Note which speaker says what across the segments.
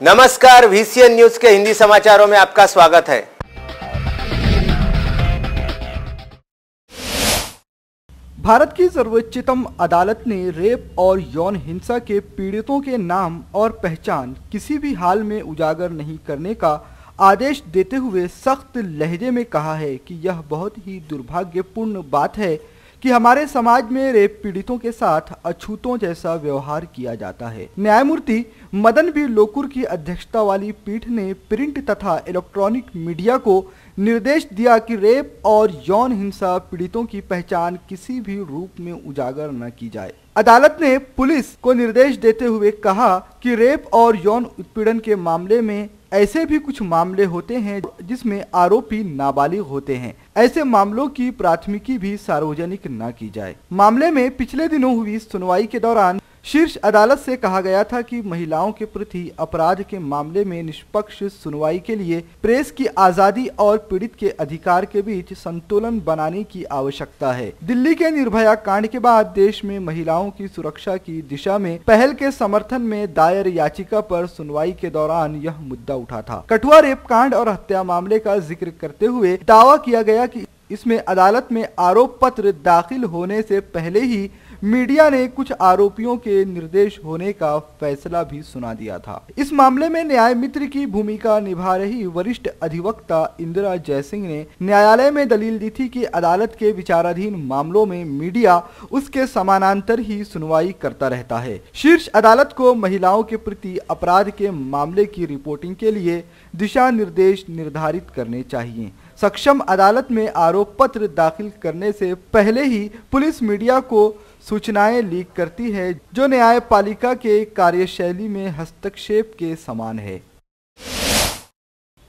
Speaker 1: नमस्कार, VCN news के हिंदी समाचारों में आपका स्वागत है।
Speaker 2: भारत की सर्वोच्चतम अदालत ने रेप और यौन हिंसा के पीड़ितों के नाम और पहचान किसी भी हाल में उजागर नहीं करने का आदेश देते हुए सख्त लहजे में कहा है कि यह बहुत ही दुर्भाग्यपूर्ण बात है कि हमारे समाज में रेप पीड़ितों के साथ अछूतों जैसा व्यवहार किया जाता है। न्यायमूर्ति मदन बी लोकुर की अध्यक्षता वाली पीठ ने प्रिंट तथा इलेक्ट्रॉनिक मीडिया को निर्देश दिया कि रेप और यौन हिंसा पीड़ितों की पहचान किसी भी रूप में उजागर न की जाए। अदालत ने पुलिस को निर्देश देते हुए कहा कि रेप और यौन उत्पीड़न के मामले में ऐसे भी कुछ मामले होते हैं जिसमें आरोपी नाबालिग होते हैं। ऐसे मामलों की प्राथमिकी भी सार्वजनिक न की जाए। मामले में पिछले दिनों हुई सुनवाई के दौरान शीर्ष अदालत से कहा गया था कि महिलाओं के प्रति अपराध के मामले में निष्पक्ष सुनवाई के लिए प्रेस की आजादी और पीड़ित के अधिकार के बीच संतुलन बनाने की आवश्यकता है। दिल्ली के निर्भया कांड के बाद देश में महिलाओं की सुरक्षा की दिशा में पहल के समर्थन में दायर याचिका पर सुनवाई के दौरान यह मुद्दा उठा था। कठुआ रेप कांड और हत्या मामले का जिक्र करते हुए दावा किया गया कि इसमें अदालत में आरोप पत्र दाखिल होने से पहले ही मीडिया ने कुछ आरोपियों के निर्देश होने का फैसला भी सुना दिया था। इस मामले में न्याय मित्र की भूमिका निभा रही वरिष्ठ अधिवक्ता इंदिरा जयसिंह ने न्यायालय में दलील दी थी कि अदालत के विचाराधीन मामलों में मीडिया उसके समानांतर ही सुनवाई करता रहता है। शीर्ष अदालत को महिलाओं के प्रति अपराध के मामले की रिपोर्टिंग के लिए दिशा निर्देश निर्धारित करने चाहिए। सक्षम अदालत में आरोप पत्र दाखिल करने से पहले ही पुलिस मीडिया को सूचनाएं लीक करती है, जो न्यायपालिका के कार्यशैली में हस्तक्षेप के समान है।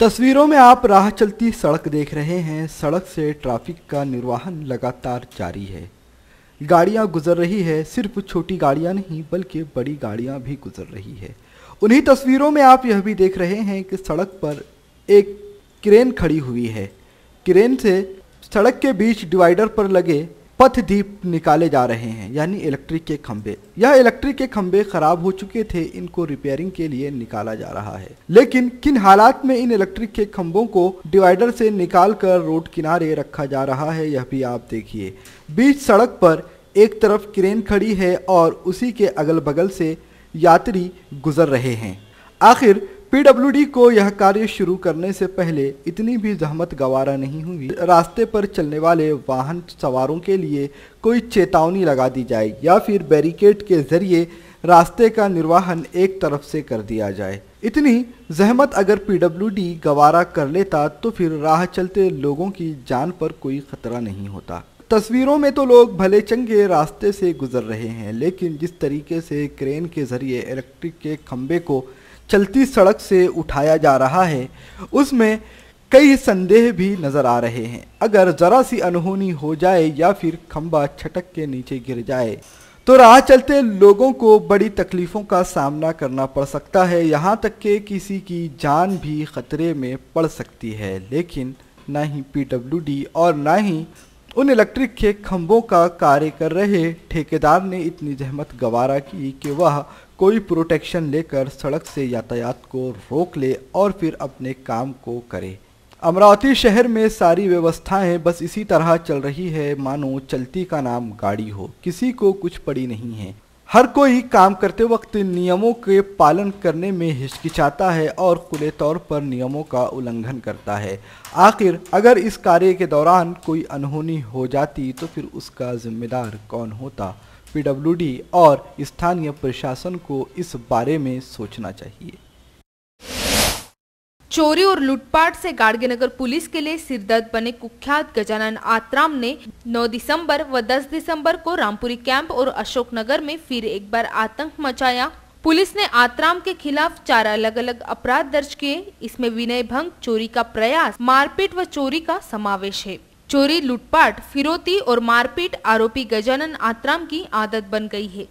Speaker 2: तस्वीरों में आप राह चलती सड़क देख रहे हैं। सड़क से ट्रैफिक का निर्वहन लगातार जारी है। गाड़ियां गुजर रही है। सिर्फ छोटी गाड़ियां नहीं बल्कि बड़ी गाड़ियां भी गुजर रही है। उन्हीं तस्वीरों में आप यह भी देख रहे हैं कि सड़क पर एक क्रेन खड़ी हुई है। क्रेन से सड़क के बीच डिवाइडर पर लगे पथ दीप निकाले जा रहे हैं, यानी इलेक्ट्रिक के खंभे। यह इलेक्ट्रिक के खंभे खराब हो चुके थे, इनको रिपेयरिंग के लिए निकाला जा रहा है। लेकिन किन हालात में इन इलेक्ट्रिक के खंभों को डिवाइडर से निकालकर रोड किनारे रखा जा रहा है, यह भी आप देखिए। बीच सड़क पर एक तरफ क्रेन खड़ी है और उसी के अगल बगल से यात्री गुजर रहे हैं। आखिर PWD को यह कार्य शुरू करने से पहले इतनी भी जहमत गवारा नहीं हुई। रास्ते पर चलने वाले वाहन सवारों के लिए कोई चेतावनी लगा दी जाए या फिर बैरिकेड के जरिए रास्ते का निर्वहन एक तरफ से कर दिया जाए। इतनी जहमत अगर PWD गवारा कर लेता तो फिर राह चलते लोगों की जान पर कोई खतरा नहीं होता। तस्वीरों में तो लोग भले चंगे रास्ते से गुजर रहे हैं, लेकिन जिस तरीके से क्रेन के जरिए इलेक्ट्रिक के खंभे को चलती सड़क से उठाया जा रहा है, उसमें कई संदेह भी नजर आ रहे हैं। अगर जरा सी अनहोनी हो जाए या फिर खंभा छटक के नीचे गिर जाए तो राह चलते लोगों को बड़ी तकलीफों का सामना करना पड़ सकता है, यहाँ तक कि किसी की जान भी खतरे में पड़ सकती है। लेकिन न ही PWD और न ही उन इलेक्ट्रिक के खंभों का कार्य कर रहे ठेकेदार ने इतनी जहमत गवारा की कि वह कोई प्रोटेक्शन लेकर सड़क से यातायात को रोक ले और फिर अपने काम को करे। अमरावती शहर में सारी व्यवस्थाएं बस इसी तरह चल रही है मानो चलती का नाम गाड़ी हो, किसी को कुछ पड़ी नहीं है। हर कोई काम करते वक्त नियमों के पालन करने में हिचकिचाता है और खुले तौर पर नियमों का उल्लंघन करता है। आखिर अगर इस कार्य के दौरान कोई अनहोनी हो जाती तो फिर उसका जिम्मेदार कौन होता? PWD और स्थानीय प्रशासन को इस बारे में सोचना चाहिए।
Speaker 3: चोरी और लूटपाट से गाड़गेनगर पुलिस के लिए सिरदर्द बने कुख्यात गजानन आत्राम ने 9 दिसंबर व 10 दिसंबर को रामपुरी कैंप और अशोकनगर में फिर एक बार आतंक मचाया। पुलिस ने आत्राम के खिलाफ 4 अलग अलग अपराध दर्ज किए। इसमें विनय भंग, चोरी का प्रयास, मारपीट व चोरी का समावेश है। चोरी, लूटपाट, फिरौती और मारपीट आरोपी गजानन आत्राम की आदत बन गई है।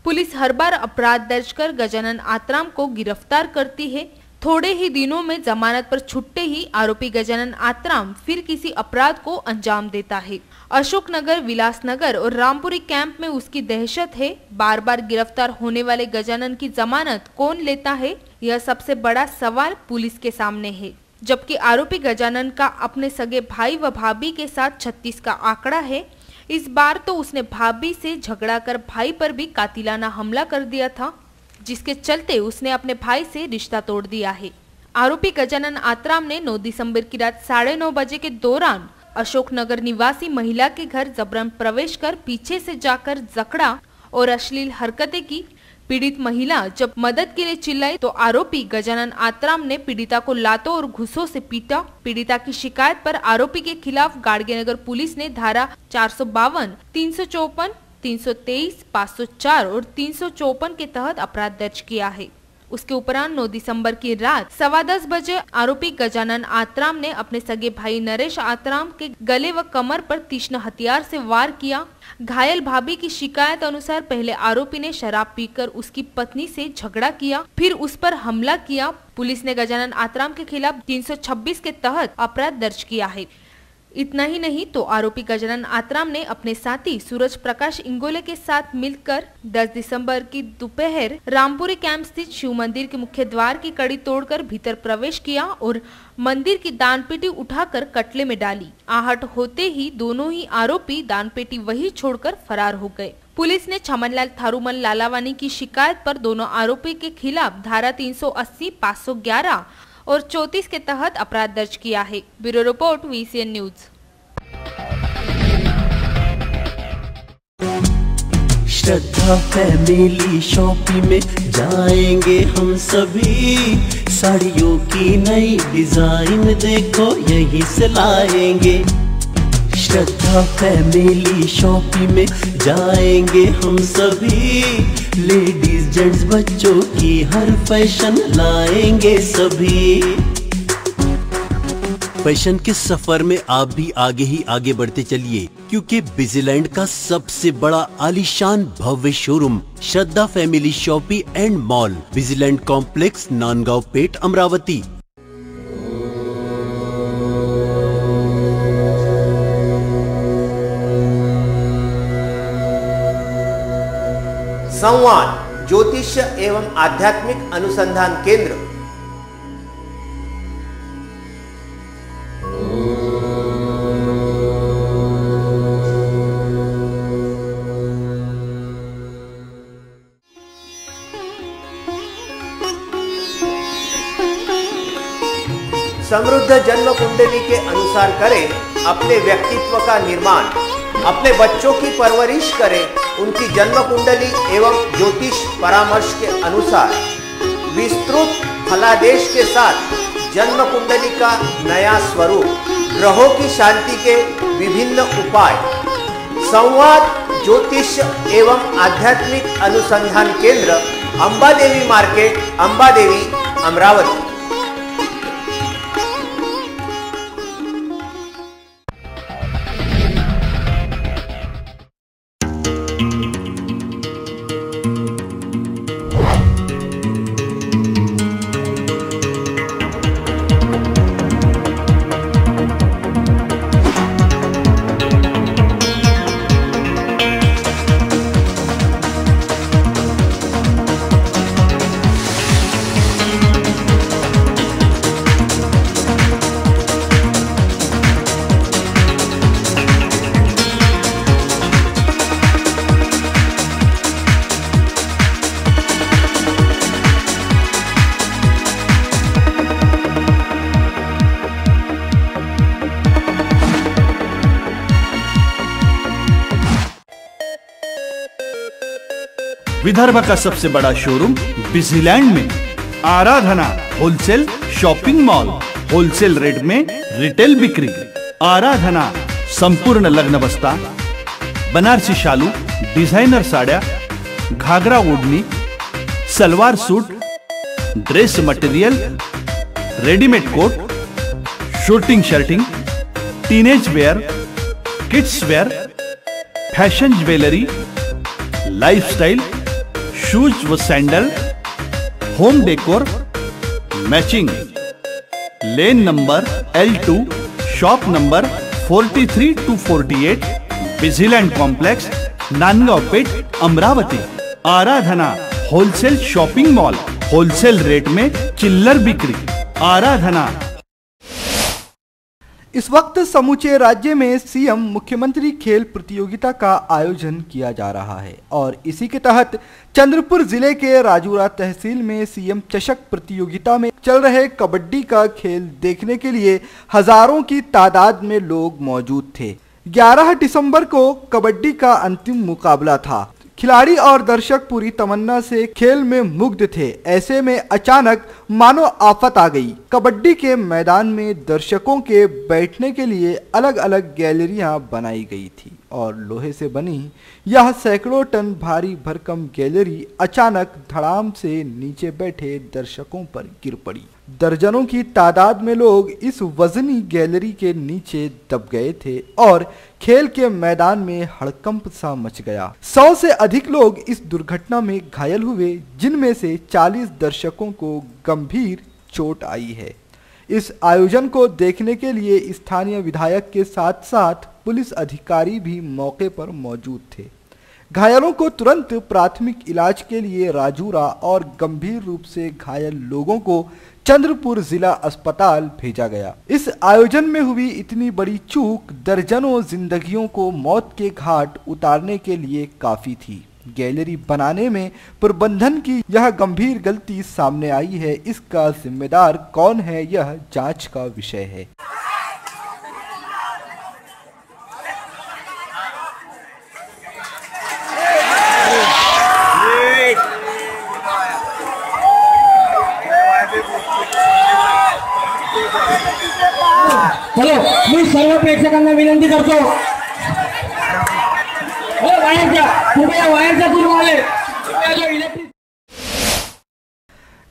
Speaker 3: पुलिस हर बार अपराध दर्ज कर गजानन आत्राम को गिरफ्तार करती है। थोड़े ही दिनों में जमानत पर छुट्टे ही आरोपी गजानन आत्राम फिर किसी अपराध को अंजाम देता है। अशोकनगर, विलासनगर और रामपुरी कैंप में उसकी दहशत है। बार बार गिरफ्तार होने वाले गजानन की जमानत कौन लेता है, यह सबसे बड़ा सवाल पुलिस के सामने है। जबकि आरोपी गजानन का अपने सगे भाई व भाभी के साथ 36 का आंकड़ा है। इस बार तो उसने भाभी से झगड़ा कर भाई पर भी कातिलाना हमला कर दिया था, जिसके चलते उसने अपने भाई से रिश्ता तोड़ दिया है। आरोपी गजानन आत्राम ने 9 दिसंबर की रात 9:30 बजे के दौरान अशोकनगर निवासी महिला के घर जबरन प्रवेश कर पीछे से जाकर जकड़ा और अश्लील हरकतें की। पीड़ित महिला जब मदद के लिए चिल्लाई तो आरोपी गजानन आत्राम ने पीड़िता को लातों और घूंसों से पीटा। पीड़िता की शिकायत पर आरोपी के खिलाफ गाड़गेनगर पुलिस ने धारा 452, 354, 323, 504 और 354 के तहत अपराध दर्ज किया है। उसके उपरांत 9 दिसंबर की रात 10:15 बजे आरोपी गजानन आत्राम ने अपने सगे भाई नरेश आत्राम के गले व कमर पर तीक्ष्ण हथियार से वार किया। घायल भाभी की शिकायत अनुसार पहले आरोपी ने शराब पीकर उसकी पत्नी से झगड़ा किया, फिर उस पर हमला किया। पुलिस ने गजानन आत्राम के खिलाफ 326 के तहत अपराध दर्ज किया है। इतना ही नहीं तो आरोपी गजानन आत्राम ने अपने साथी सूरज प्रकाश इंगोले के साथ मिलकर 10 दिसंबर की दोपहर रामपुरी कैंप स्थित शिव मंदिर के मुख्य द्वार की कड़ी तोड़कर भीतर प्रवेश किया और मंदिर की दानपेटी उठाकर कटले में डाली। आहट होते ही दोनों ही आरोपी दानपेटी वहीं छोड़कर फरार हो गए। पुलिस ने छमनलाल थारूमल लालावानी की शिकायत पर दोनों आरोपी के खिलाफ धारा 380, 511 और 34 के तहत अपराध दर्ज किया है। Bureau report, VCN news.
Speaker 4: Shraddha family shopping में जाएंगे हम सभी, साड़ियों की नई डिजाइन देखो यहीं से लाएंगे। श्रद्धा फैमिली शॉपिंग में जाएंगे हम सभी, लेडीज जेंट्स बच्चों की हर फैशन लाएंगे सभी। फैशन के सफर में आप भी आगे ही आगे बढ़ते चलिए, क्योंकि बिजीलैंड का सबसे बड़ा आलीशान भव्य showroom Shraddha family shopping and mall, बिजीलैंड कॉम्प्लेक्स, नांदगांव पेठ, अमरावती।
Speaker 1: संवाद ज्योतिष एवं आध्यात्मिक अनुसंधान केंद्र। समृद्ध जन्म कुंडली के अनुसार करें अपने व्यक्तित्व का निर्माण, अपने बच्चों की परवरिश करें उनकी जन्म कुंडली एवं ज्योतिष परामर्श के अनुसार। विस्तृत फलादेश के साथ जन्म कुंडली का नया स्वरूप, ग्रहों की शांति के विभिन्न उपाय। संवाद ज्योतिष एवं आध्यात्मिक अनुसंधान केंद्र, अंबादेवी मार्केट, अंबादेवी, अमरावती।
Speaker 5: विदर्भ का सबसे बड़ा शोरूम बिजीलैंड में Aradhana wholesale shopping mall, wholesale rate में रिटेल बिक्री। आराधना संपूर्ण लग्न बस्ता, बनारसी शालू, डिझायनर साड्या, घागरा ओढणी, salwar suit, dress material, readymade coat, suiting shirting, teenage wear, kids wear, fashion jewellery, lifestyle, shoes व sandal, home decor, matching. Lane number L2, shop number 43 to 48, विजिलैंड complex, Nandgaon Peth, Amravati. Aradhana wholesale shopping mall, wholesale rate में चिल्लर बिक्री। आराधना।
Speaker 2: इस वक्त समूचे राज्य में सीएम मुख्यमंत्री खेल प्रतियोगिता का आयोजन किया जा रहा है और इसी के तहत चंद्रपुर जिले के राजूरा तहसील में सीएम चषक प्रतियोगिता में चल रहे कबड्डी का खेल देखने के लिए हजारों की तादाद में लोग मौजूद थे। 11 दिसंबर को कबड्डी का अंतिम मुकाबला था। खिलाड़ी और दर्शक पूरी तमन्ना से खेल में मुग्ध थे। ऐसे में अचानक मानो आफत आ गई। कबड्डी के मैदान में दर्शकों के बैठने के लिए अलग अलग गैलरियां बनाई गई थी और लोहे से बनी यह सैकड़ों टन भारी भरकम गैलरी अचानक धड़ाम से नीचे बैठे दर्शकों पर गिर पड़ी। दर्जनों की तादाद में लोग इस वजनी गैलरी के नीचे दब गए थे और खेल के मैदान में हड़कंप सा मच गया। 100 से अधिक लोग इस दुर्घटना में घायल हुए, जिनमें से 40 दर्शकों को गंभीर चोट आई है। इस आयोजन को देखने के लिए स्थानीय विधायक के साथ साथ पुलिस अधिकारी भी मौके पर मौजूद थे। घायलों को तुरंत प्राथमिक इलाज के लिए राजूरा और गंभीर रूप से घायल लोगों को चंद्रपुर जिला अस्पताल भेजा गया। इस आयोजन में हुई इतनी बड़ी चूक दर्जनों जिंदगियों को मौत के घाट उतारने के लिए काफी थी। गैलरी बनाने में प्रबंधन की यह गंभीर गलती सामने आई है। इसका जिम्मेदार कौन है, यह जांच का विषय है।
Speaker 6: चलो मी सर्व प्रेक्षकांना विनंती करतो,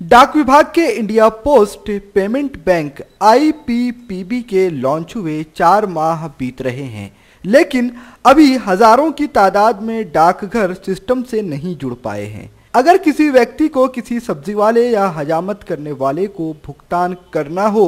Speaker 2: डाक विभाग के India post payment bank IPPB के लॉन्च हुए 4 माह बीत रहे हैं, लेकिन अभी हजारों की तादाद में डाकघर सिस्टम से नहीं जुड़ पाए हैं। अगर किसी व्यक्ति को किसी सब्जी वाले या हजामत करने वाले को भुगतान करना हो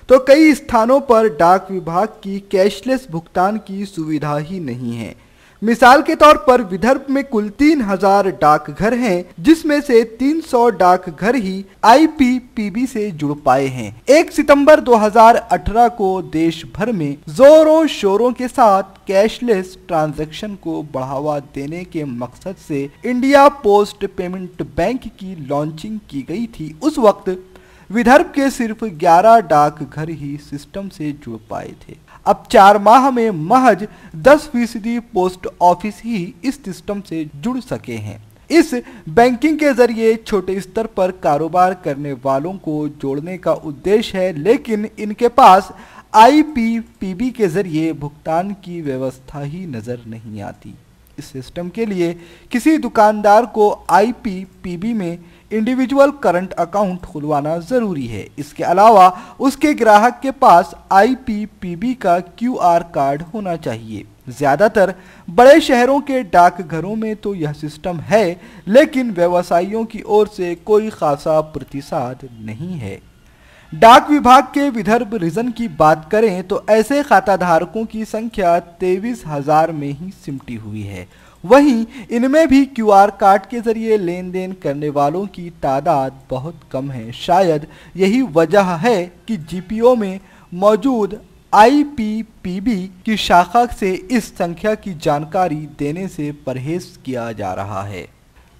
Speaker 2: तो कई स्थानों पर डाक विभाग की कैशलेस भुगतान की सुविधा ही नहीं है। मिसाल के तौर पर विदर्भ में कुल 3000 डाकघर हैं, जिसमें से 300 डाकघर ही IPPB से जुड़ पाए हैं। 1 सितंबर 2018 को देश भर में जोरों शोरों के साथ कैशलेस ट्रांजैक्शन को बढ़ावा देने के मकसद से इंडिया पोस्ट पेमेंट बैंक की लॉन्चिंग की गई थी। उस वक्त विदर्भ के सिर्फ 11 डाकघर ही सिस्टम से जुड़ पाए थे। अब 4 माह में महज 10% पोस्ट ऑफिस ही इस सिस्टम से जुड़ सके हैं। इस बैंकिंग के जरिए छोटे स्तर पर कारोबार करने वालों को जोड़ने का उद्देश्य है, लेकिन इनके पास IPPB के जरिए भुगतान की व्यवस्था ही नजर नहीं आती। इस सिस्टम के लिए किसी दुकानदार को IPPB में इंडिविजुअल करंट अकाउंट खुलवाना जरूरी है। इसके अलावा उसके ग्राहक के पास IPPB का QR कार्ड होना चाहिए। ज्यादातर बड़े शहरों के डाकघरों में तो यह सिस्टम है, लेकिन व्यवसायियों की ओर से कोई खासा प्रतिसाद नहीं है। डाक विभाग के विदर्भ रीजन की बात करें तो ऐसे खाता धारकों की संख्या 23,000 में ही सिमटी हुई है। वहीं इनमें भी QR कार्ड के जरिए लेन देन करने वालों की तादाद बहुत कम है। शायद यही वजह है कि GPO में मौजूद IPPB की शाखा से इस संख्या की जानकारी देने से परहेज किया जा रहा है।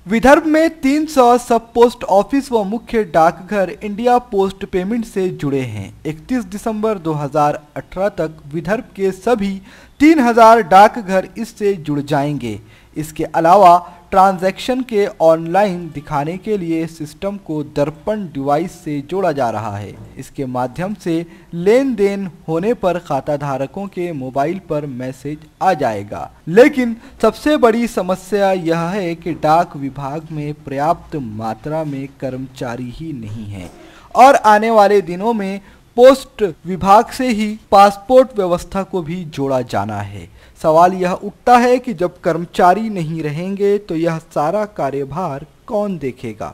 Speaker 2: विदर्भ में 300 सब पोस्ट ऑफिस व मुख्य डाकघर इंडिया पोस्ट पेमेंट से जुड़े हैं। 31 दिसंबर 2018 तक विदर्भ के सभी 3000 डाकघर इससे जुड़ जाएंगे। इसके अलावा ट्रांजैक्शन के ऑनलाइन दिखाने के लिए सिस्टम को दर्पण डिवाइस से जोड़ा जा रहा है। इसके माध्यम से लेन देन होने पर खाता धारकों के मोबाइल पर मैसेज आ जाएगा। लेकिन सबसे बड़ी समस्या यह है कि डाक विभाग में पर्याप्त मात्रा में कर्मचारी ही नहीं है और आने वाले दिनों में पोस्ट विभाग से ही पासपोर्ट व्यवस्था को भी जोड़ा जाना है। सवाल यह उठता है कि जब कर्मचारी नहीं रहेंगे तो यह सारा कार्यभार कौन देखेगा।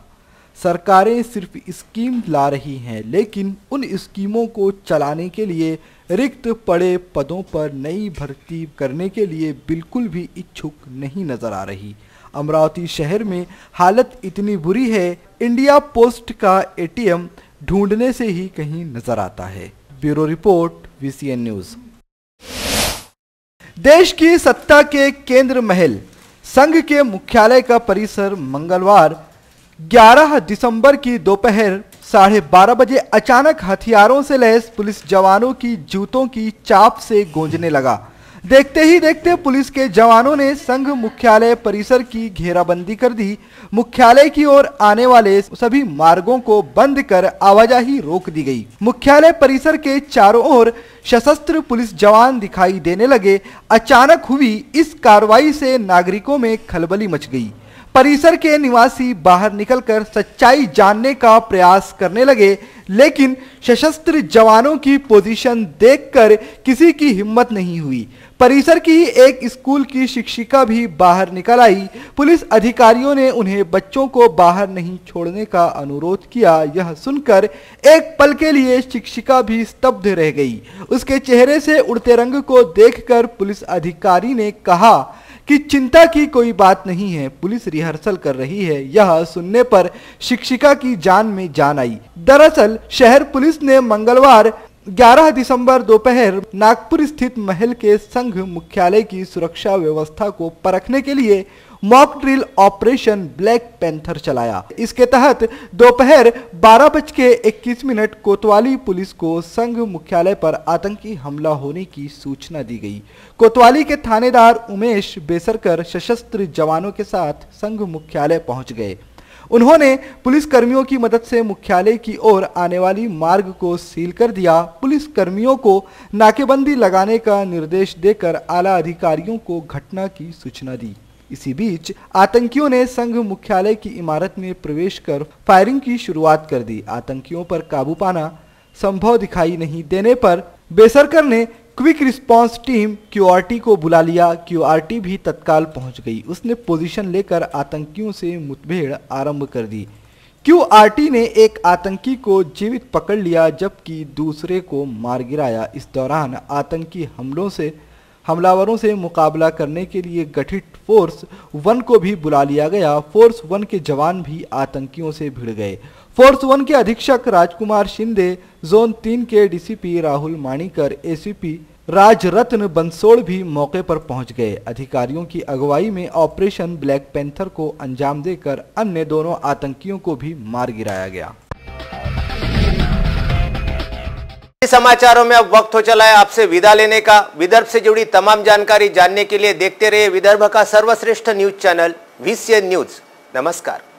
Speaker 2: सरकारें सिर्फ स्कीम ला रही हैं, लेकिन उन स्कीमों को चलाने के लिए रिक्त पड़े पदों पर नई भर्ती करने के लिए बिल्कुल भी इच्छुक नहीं नजर आ रही। अमरावती शहर में हालत इतनी बुरी है, इंडिया पोस्ट का एटीएम ढूंढने से ही कहीं नजर आता है। Bureau report, VCN news. देश की सत्ता के केंद्र महल संघ के मुख्यालय का परिसर मंगलवार 11 दिसंबर की दोपहर 12:30 बजे अचानक हथियारों से लैस पुलिस जवानों की जूतों की चाप से गूंजने लगा। देखते ही देखते पुलिस के जवानों ने संघ मुख्यालय परिसर की घेराबंदी कर दी। मुख्यालय की ओर आने वाले सभी मार्गों को बंद कर आवाजाही रोक दी गई। मुख्यालय परिसर के चारों ओर सशस्त्र पुलिस जवान दिखाई देने लगे। अचानक हुई इस कार्रवाई से नागरिकों में खलबली मच गई। परिसर के निवासी बाहर निकलकर सच्चाई जानने का प्रयास करने लगे, लेकिन सशस्त्र जवानों की पोजीशन देखकर किसी की हिम्मत नहीं हुई। परिसर की एक स्कूल की शिक्षिका भी बाहर निकल आई। पुलिस अधिकारियों ने उन्हें बच्चों को बाहर नहीं छोड़ने का अनुरोध किया। यह सुनकर एक पल के लिए शिक्षिका भी स्तब्ध रह गई। उसके चेहरे से उड़ते रंग को देखकर पुलिस अधिकारी ने कहा कि चिंता की कोई बात नहीं है, पुलिस रिहर्सल कर रही है। यह सुनने पर शिक्षिका की जान में जान आई। दरअसल शहर पुलिस ने मंगलवार 11 दिसंबर दोपहर नागपुर स्थित महल के संघ मुख्यालय की सुरक्षा व्यवस्था को परखने के लिए mock drill operation black panther चलाया। इसके तहत दोपहर 12:21 कोतवाली पुलिस को संघ मुख्यालय पर आतंकी हमला होने की सूचना दी गई। कोतवाली के थानेदार उमेश बेसरकर सशस्त्र जवानों के साथ संघ मुख्यालय पहुंच गए। उन्होंने पुलिस कर्मियों की मदद से मुख्यालय की ओर आने वाली मार्ग को सील कर दिया। पुलिस कर्मियों को नाकेबंदी लगाने का निर्देश देकर आला अधिकारियों को घटना की सूचना दी। इसी बीच आतंकियों ने संघ मुख्यालय की इमारत में प्रवेश कर फायरिंग की शुरुआत कर दी। आतंकियों पर काबू पाना संभव दिखाई नहीं देने पर बेसरकर ने क्विक रिस्पांस टीम QRT को बुला लिया। QRT भी तत्काल पहुंच गई। उसने पोजीशन लेकर आतंकियों से मुठभेड़ आरंभ कर दी। QRT ने एक आतंकी को जीवित पकड़ लिया, जबकि दूसरे को मार गिराया। इस दौरान आतंकी हमलावरों से मुकाबला करने के लिए गठित फोर्स 1 को भी बुला लिया गया। फोर्स 1 के जवान भी आतंकियों से भिड़ गए। फोर्स 1 के अधीक्षक राजकुमार शिंदे, जोन 3 के DCP राहुल माणिकर, ACP राजरत्न बंसोड़ भी मौके पर पहुंच गए। अधिकारियों की अगुवाई में ऑपरेशन ब्लैक पैंथर को अंजाम देकर अन्य दोनों आतंकियों को भी मार गिराया गया।
Speaker 1: समाचारों में अब वक्त हो चला है आपसे विदा लेने का। विदर्भ से जुड़ी तमाम जानकारी जानने के लिए देखते रहिए विदर्भ का सर्वश्रेष्ठ न्यूज चैनल VCN न्यूज। नमस्कार।